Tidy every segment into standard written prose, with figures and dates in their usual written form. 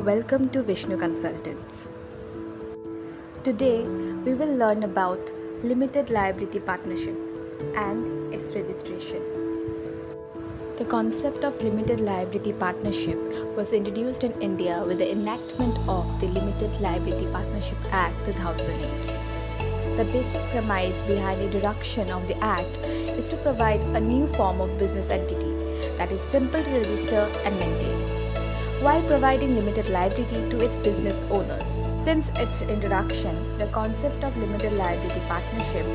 Welcome to Vishnu Consultants. Today we will learn about Limited Liability Partnership and its registration. The concept of Limited Liability Partnership was introduced in India with the enactment of the Limited Liability Partnership Act 2008. The basic premise behind the introduction of the Act is to provide a new form of business entity that is simple to register and maintain, while providing limited liability to its business owners. Since its introduction, the concept of limited liability partnership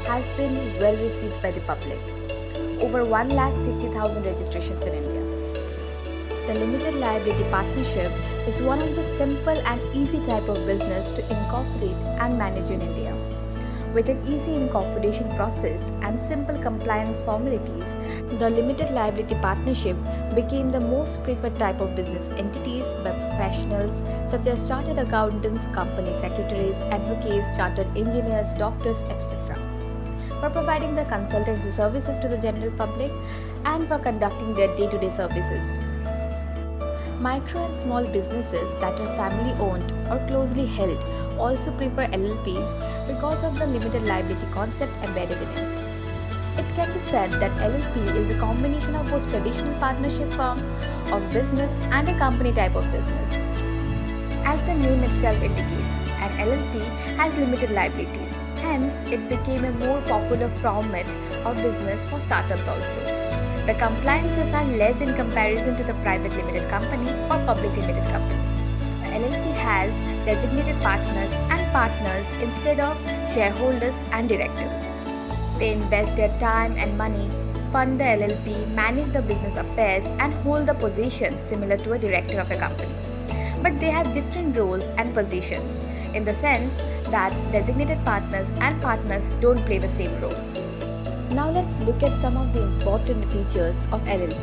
has been well received by the public. Over 150,000 registrations in India. The limited liability partnership is one of the simple and easy type of business to incorporate and manage in India. With an easy incorporation process and simple compliance formalities, the limited liability partnership became the most preferred type of business entities by professionals such as chartered accountants, company secretaries, advocates, chartered engineers, doctors, etc., for providing the consultancy services to the general public and for conducting their day-to-day services. Micro and small businesses that are family owned or closely held also prefer LLPs because of the limited liability concept embedded in it. It can be said that LLP is a combination of both traditional partnership form of business and a company type of business. As the name itself indicates, an LLP has limited liabilities. Hence, it became a more popular format of business for startups also. The compliances are less in comparison to the private limited company or public limited company. The LLP has designated partners and partners instead of shareholders and directors. They invest their time and money, fund the LLP, manage the business affairs, and hold the positions similar to a director of a company. But they have different roles and positions in the sense that designated partners and partners don't play the same role. Now let's look at some of the important features of LLP.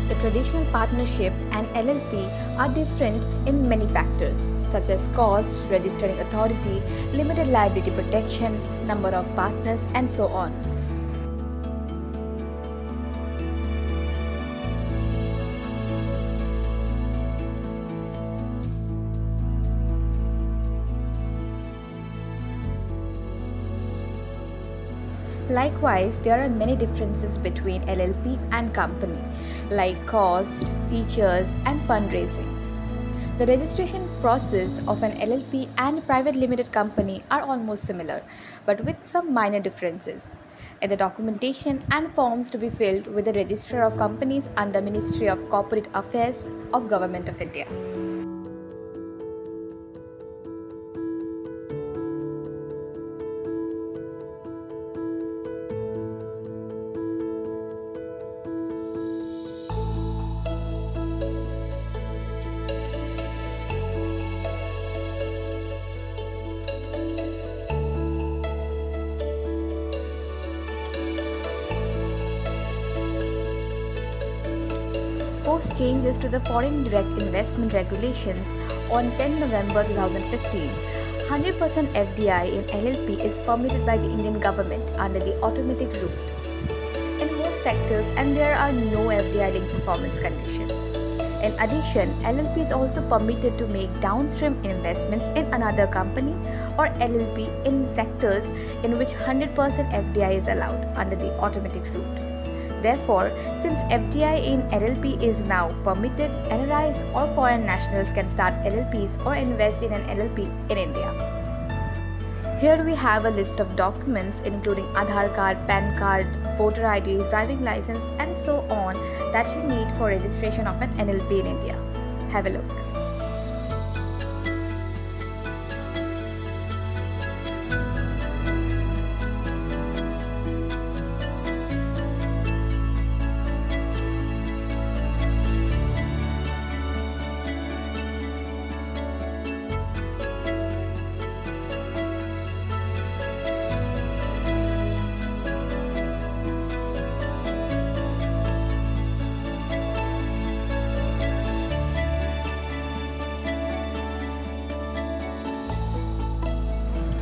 The traditional partnership and LLP are different in many factors, such as cost, registering authority, limited liability protection, number of partners, and so on. Likewise, there are many differences between LLP and company, like cost, features, and fundraising. The registration process of an LLP and private limited company are almost similar, but with some minor differences in the documentation and forms to be filled with the Registrar of Companies under Ministry of Corporate Affairs of Government of India. Post changes to the Foreign Direct Investment Regulations on 10 November 2015, 100% FDI in LLP is permitted by the Indian government under the automatic route in most sectors, and there are no FDI linked performance conditions. In addition, LLP is also permitted to make downstream investments in another company or LLP in sectors in which 100% FDI is allowed under the automatic route. Therefore, since FDI in LLP is now permitted, NRIs or foreign nationals can start LLPs or invest in an LLP in India. Here we have a list of documents including Aadhaar card, PAN card, voter ID, driving license, and so on that you need for registration of an LLP in India. Have a look.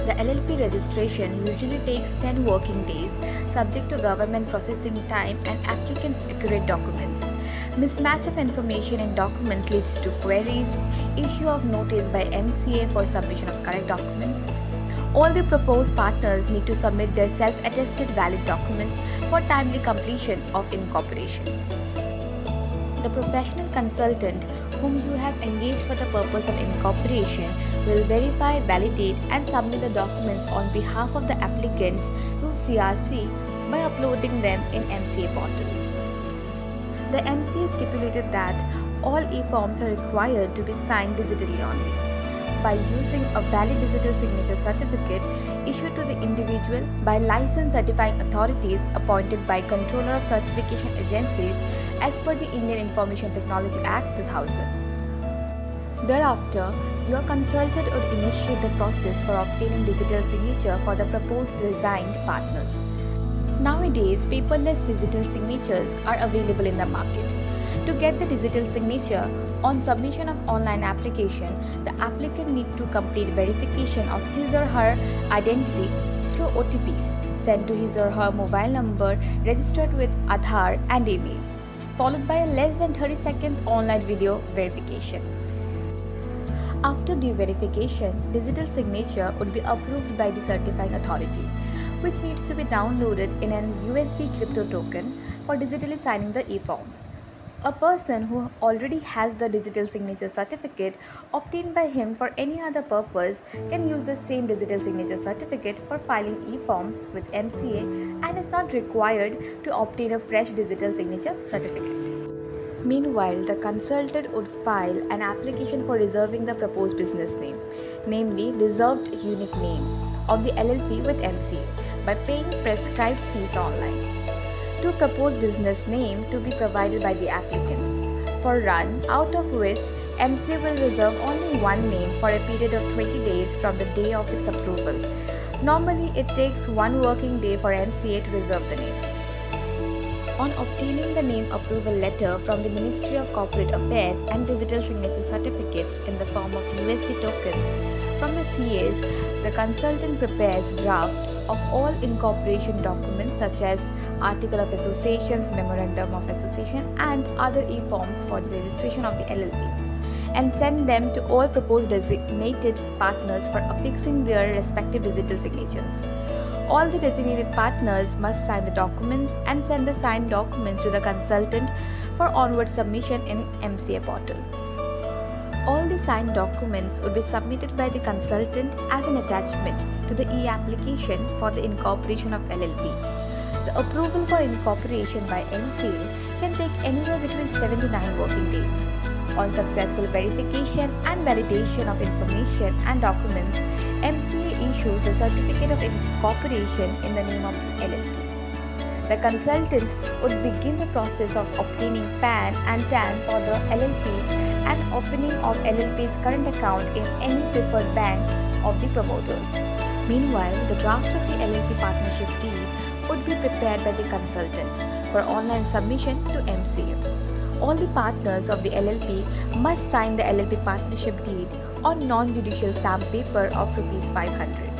The LLP registration usually takes 10 working days, subject to government processing time and applicants' accurate documents. Mismatch of information in documents leads to queries, issue of notice by MCA for submission of correct documents. All the proposed partners need to submit their self-attested valid documents for timely completion of incorporation. The professional consultant whom you have engaged for the purpose of incorporation will verify, validate and submit the documents on behalf of the applicants to CRC by uploading them in MCA portal. The MCA stipulated that all e-forms are required to be signed digitally only. By using a valid digital signature certificate issued to the individual by licensed certifying authorities appointed by Controller of Certification Agencies as per the Indian Information Technology Act 2000. Thereafter, your consultant would initiate the process for obtaining digital signature for the proposed designed partners. Nowadays, paperless digital signatures are available in the market. To get the digital signature, on submission of online application, the applicant needs to complete verification of his or her identity through OTPs sent to his or her mobile number registered with Aadhaar and email, followed by a less than 30 seconds online video verification. After due verification, digital signature would be approved by the certifying authority, which needs to be downloaded in an USB crypto token for digitally signing the e-forms. A person who already has the digital signature certificate obtained by him for any other purpose can use the same digital signature certificate for filing e-forms with MCA and is not required to obtain a fresh digital signature certificate. Meanwhile, the consultant would file an application for reserving the proposed business name, namely reserved unique name of the LLP with MCA by paying prescribed fees online. To propose business name to be provided by the applicants for run, out of which MCA will reserve only one name for a period of 20 days from the day of its approval. Normally, it takes one working day for MCA to reserve the name. On obtaining the name approval letter from the Ministry of Corporate Affairs and digital signature certificates in the form of USB tokens from the CAs, the consultant prepares draft of all incorporation documents such as Article of Associations, Memorandum of Association and other e-forms for the registration of the LLP and send them to all proposed designated partners for affixing their respective digital signatures. All the designated partners must sign the documents and send the signed documents to the consultant for onward submission in MCA portal. All the signed documents would be submitted by the consultant as an attachment to the e-application for the incorporation of LLP. The approval for incorporation by MCA can take anywhere between 7 to 9 working days. On successful verification and validation of information and documents, MCA issues a certificate of incorporation in the name of the LLP. The consultant would begin the process of obtaining PAN and TAN for the LLP and opening of LLP's current account in any preferred bank of the promoter. Meanwhile, the draft of the LLP partnership deed would be prepared by the consultant for online submission to MCA. All the partners of the LLP must sign the LLP partnership deed on non-judicial stamp paper of ₹500.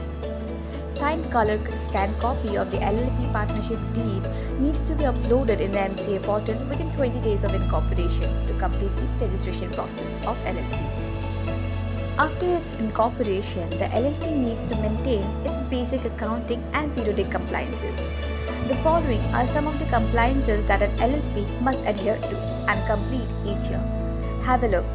Signed color scanned copy of the LLP partnership deed needs to be uploaded in the MCA portal within 20 days of incorporation to complete the registration process of LLP. After its incorporation, the LLP needs to maintain its basic accounting and periodic compliances. The following are some of the compliances that an LLP must adhere to and complete each year. Have a look.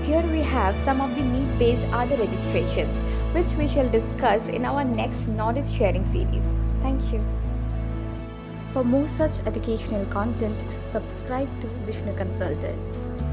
Here we have some of the need-based other registrations, which we shall discuss in our next knowledge sharing series. Thank you. For more such educational content, subscribe to Vishnu Consultants.